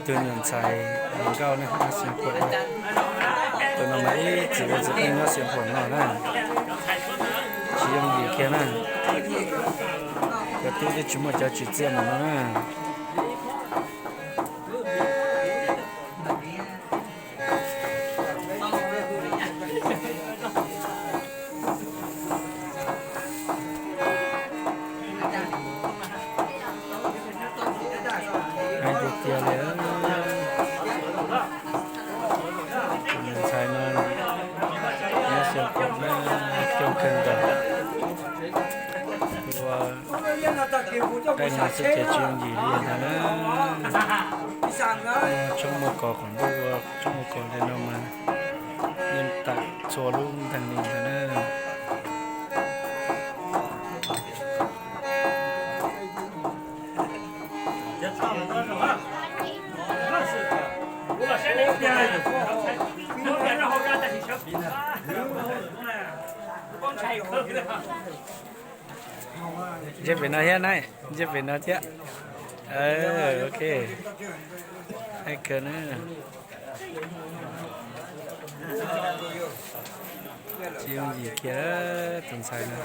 ตัวหนึ่งใส่เก้านะเสียงผลตัวน้องไม้จีบจะเป็นเสียงผลเนาะนะชียงดีแค่นั้นก็ตัวที่ชุมจะจุดเจียมเนาะนะให้เด็กเดียวเลยใช้นอนเนี่ยเสียงผลนะเกี่ยวกันกันเพราะว่าได้งานสุดเจียงดีเรียนนะช่วงมกอของลูกว่าช่วงมกอได้นำมาเงินตัดโชว์ลุงทางนี้นะจะเป็นอะไรไหนจะเป็นอะไรโอเคให้เกินนะจีนยีเกียร์ตรงใส่นะ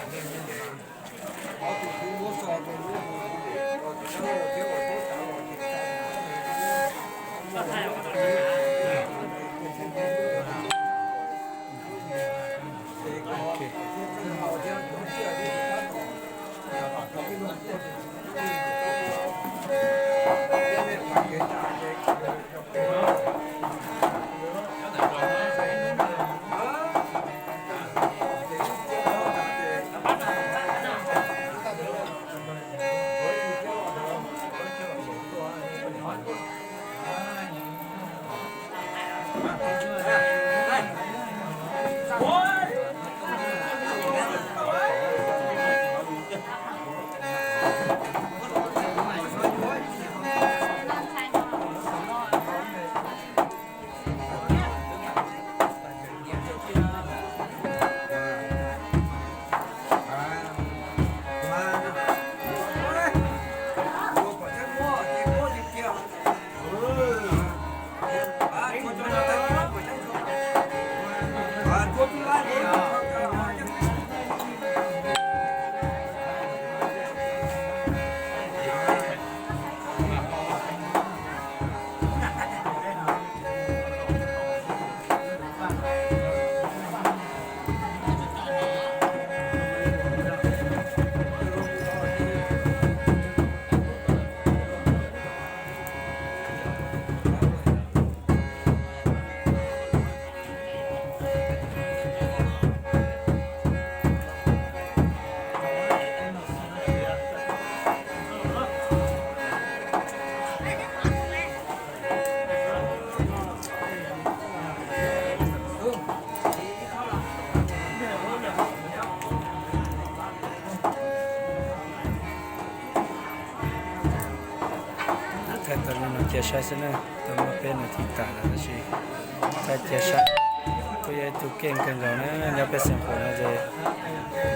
ตอนนี้เจ้าชายนะต้องมาเป็นที่ตาแล้วสิถ้าเจ้าชายก็ยังตุกเก่งกันแล้วนะอย่าไปเสียงผลนะเจ้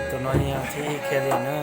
ตัวน้อยอย่างที่แค่เรียนนะ